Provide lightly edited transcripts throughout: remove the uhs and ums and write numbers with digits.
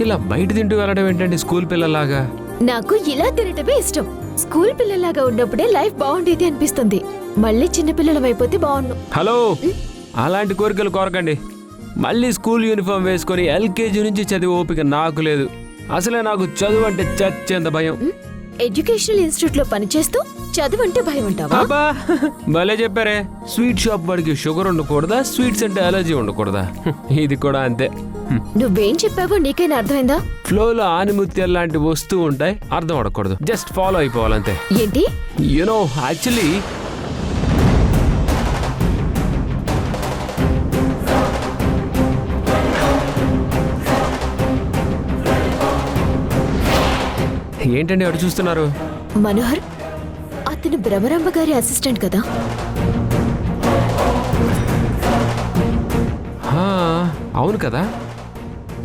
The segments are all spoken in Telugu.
ఇలా బయట తింటూ వెళ్ళడం ఏంటండి స్కూల్ పిల్లలాగా? నాకు ఇలా తినటమే ఇష్టం. స్కూల్ పిల్లలాగా ఉన్నప్పుడే లైఫ్ బాగుండేది అనిపిస్తుంది. మళ్ళీ చిన్నపిల్లలం అయిపోతే బాగుండు. హలో, అలాంటి కోరికలు కోరకండి. మళ్ళీ స్కూల్ యూనిఫామ్ వేసుకొని ఎల్కేజీ నుంచి చదివే ఓపిక నాకు లేదు. అసలే నాకు చదువు అంటే చచ్చేంత భయం. ఎడ్యుకేషనల్ ఇన్స్టిట్యూట్ లో పనిచేస్తూ చదువు అంటే భయం అంటావా? అబ్బా, భలే చెప్పారే. స్వీట్ షాప్ వాడికి షుగర్ ఉండకూడదా, స్వీట్స్ అంటే అలర్జీ ఉండకూడదా? ఇది కూడా అంతే. నువ్వేం చెప్పావో నీకైనా అర్థమైందా? ఫ్లోలో ఆనిముత్యాలు లాంటి వస్తువు ఉంటాయి, అర్థం అడగకూడదు, జస్ట్ ఫాలో అయిపోవాలంతే. ఏంటి? యునో యాక్చువల్లీ ఏంటండి అటు చూస్తున్నారు? మనోహర్, అతను భ్రమరాంబ గారి అసిస్టెంట్ కదా? అవును కదా.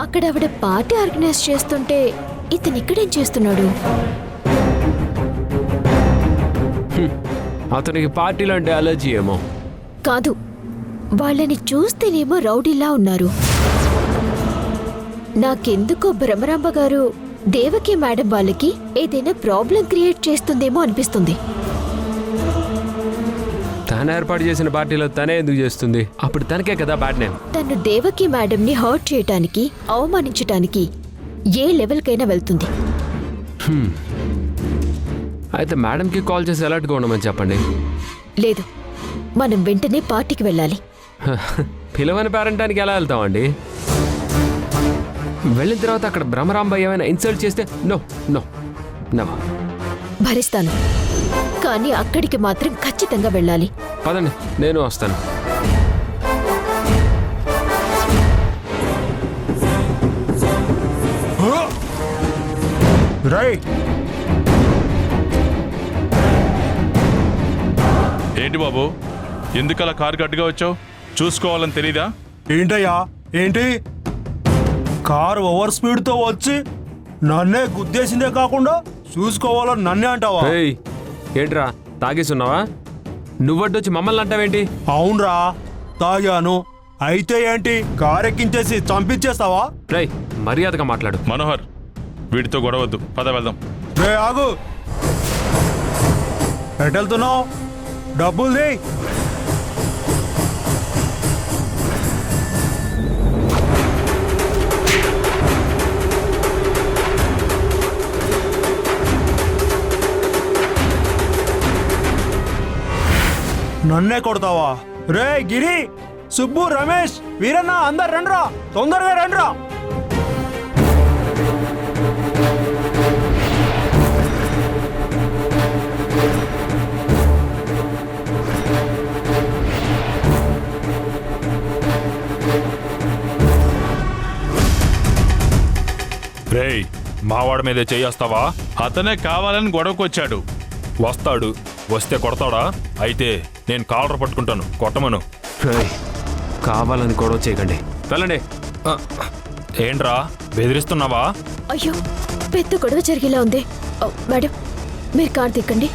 అక్కడ ఆవిడ పార్టీ ఆర్గనైజ్ చేస్తుంటే ఇతను ఇక్కడేం చేస్తున్నాడు? అతనికి పార్టీలు అంటే అలర్జీ ఏమో. కాదు, వాళ్ళని చూస్తేనేమో రౌడీలా ఉన్నారు. నాకెందుకో భ్రమరాంబ గారు దేవకి మేడం వాళ్ళకి ఏదైనా ప్రాబ్లం క్రియేట్ చేస్తుందేమో అనిపిస్తుంది. తను ఏర్పాటు చేసిన పార్టీలో తనే ఎందుకు చేస్తుంది? అప్పుడు తనకే కదా బ్యాడ్ నేమ్. తను దేవకి మేడం ని హర్ట్ చేయటానికి, అవమానించటానికి ఏ లెవెల్కైనా వెళ్తుంది. అయితే మేడంకి కాల్ చేసి అలర్ట్గా ఉండమని చెప్పండి. లేదు, మనం వెంటనే పార్టీకి వెళ్ళాలి. పిలవని పేరంటానికి ఎలా వెళ్తామండి? వెళ్ళిన తర్వాత అక్కడ భ్రమరాంబ ఏమైనా ఇన్సల్ట్ చేస్తే నో నో నో. భరిస్తాను, కానీ అక్కడికి మాత్రం ఖచ్చితంగా వెళ్ళాలి. పదండి, నేను వస్తాను. ఏంటి బాబు, ఎందుకలా కారు గడ్డుగా వచ్చావు? చూసుకోవాలని తెలీదా? ఏంటయ్యా ఏంటి? కారు ఓవర్ స్పీడ్ తో వచ్చి నన్నే గుద్దేసిందే కాకుండా చూసుకోవాలని నన్నే అంటావా? ఏంట్రా తాగేసున్నావా? నువ్వడ్డొచ్చి మమ్మల్ని అంటావేంటి? అవునరా, తాగాను. అయితే ఏంటి, కారు ఎక్కించేసి చంపించేస్తావా? రేయ్, మర్యాదగా మాట్లాడు. మనోహర్, వీటితో గొడవద్దు, పద వెళ్దాం. రే ఆగు, ఎటెళ్తున్నావు? డబ్బుల్ది. నన్నే కొడతావా? రే గిరి, సుబ్బు, రమేష్, వీరన్న, అందరు రండ్రా, తొందరగా రండ్రా. రేయ్, మావాడి మీదే చేయేస్తావా? అతనే కావాలని గొడవకొచ్చాడు. వస్తాడు, వస్తే కొడతాడా? అయితే నేను కాలర్ పట్టుకుంటాను, కొట్టమను. కావాలని గొడవ చేయకండి, వెళ్ళండి. ఏంట్రా బెదిరిస్తున్నావా? అయ్యో, పెద్ద గొడవ జరిగేలా ఉంది. మేడం, మీరు కార్ తిక్కండి.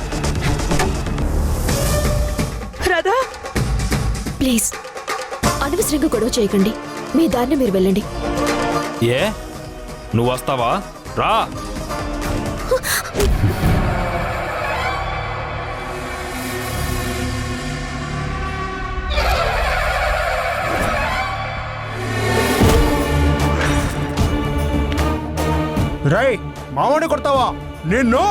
రాధా, ప్లీజ్ అనవసరంగా గొడవ చేయకండి. మీ దారిని మీరు వెళ్ళండి. ఏ, నువ్వు వస్తావా? రా. రై, మావాడిని కొడతావా నిన్ను?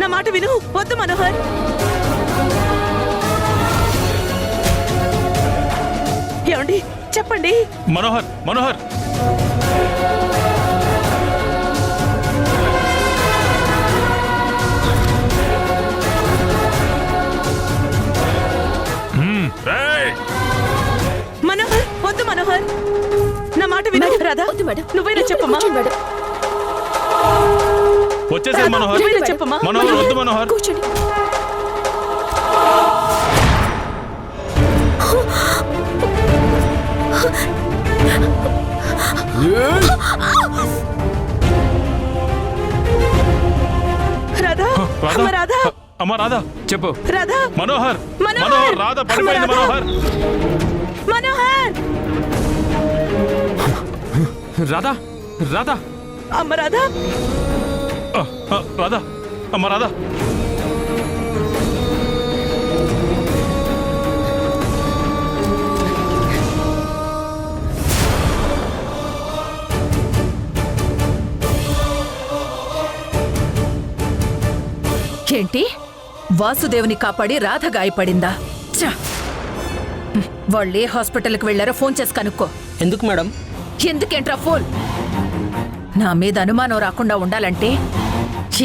నా మాట విను. వద్దు మనోహర్. ఏమండి చెప్పండి. మనోహర్ మనోహర్ రేయ్! మనోహర్ వద్దు మనోహర్. నా మాట విను. మేడం, రాధా వద్దు మేడం. నువ్వైనా లోపల చెప్పమ్మా. కూర్చోండి మేడం. వచ్చేసే మనోహర్. నువ్వైనా చెప్పమ్మా. మనోహర్ వద్దు మనోహర్. కూర్చోండి. రాధా అమ్మ రాధా. అమ్మ రాధా చెప్పు. రాధా మనోహర్ మనోహర్! మనోహర్ రాధా పడిపోయింది అమ్మ రాధా! మనోహర్. మనోహర్. రాధా రాధా అమ్మ రాధా. రాధా అమ్మ రాధా. ఏంటి వాసుదేవుని కాపాడి రాధ గాయపడిందా? ఛ! వాళ్ళే హాస్పిటల్కి వెళ్లారో ఫోన్ చేసి కనుక్కో. ఎందుకు మేడం? ఎందుకేంట్రా ఫోన్? నా మీద అనుమానం రాకుండా ఉండాలంటే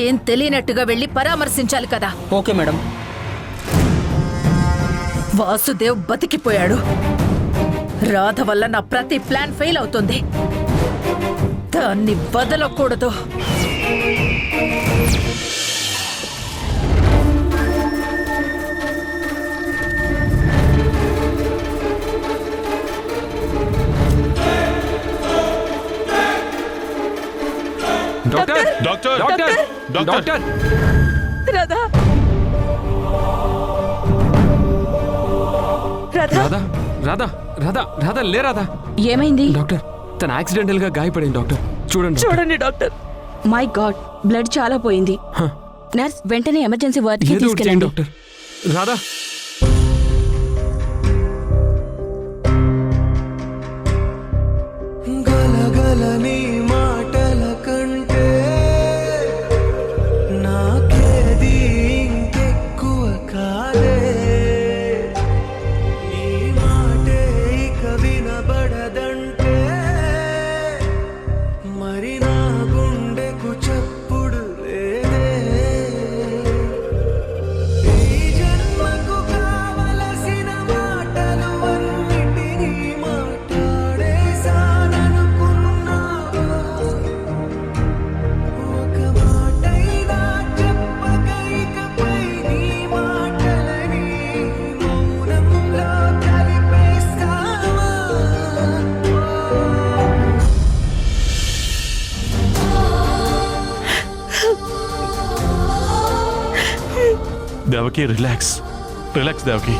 ఏం తెలియనట్టుగా వెళ్లి పరామర్శించాలి కదా. Okay madam. వాసుదేవ్ బతికిపోయాడు. రాధ వల్ల నా ప్రతి ప్లాన్ ఫెయిల్ అవుతుంది. దాన్ని వదలకూడదు. Doctor doctor doctor doctor doctor Radha Radha Radha Radha Radha Radha లే రాధా. ఏమైంది? డాక్టర్ తన యాక్సిడెంటల్ గా గాయపడింది డాక్టర్. చూడండి డాక్టర్. చూడండి డాక్టర్. మై గాడ్, బ్లడ్ చాలా పోయింది. నర్స్ వెంటనే ఎమర్జెన్సీ వార్డ్ కి ఏదో ఒకటి చేయండి తీసుకెళ్ళండి. డాక్టర్. రాధా గలగలని మాటల కంటే నాకేది ఇంకెక్కువ కాదే. నీ మాటే ఇక వినబడదంటే మరి నా గుండెకు చప్పుడు లేదే. ఈ జన్మకు కావలసిన మాటలు అన్నిటినీ మాట్లాడేశాననుకున్నావా? ఒక మాటైనా చెప్పక ఇకపై నీ మాటలని మౌనంలో కలిపేస్తావా? Devaki relax relax Devaki.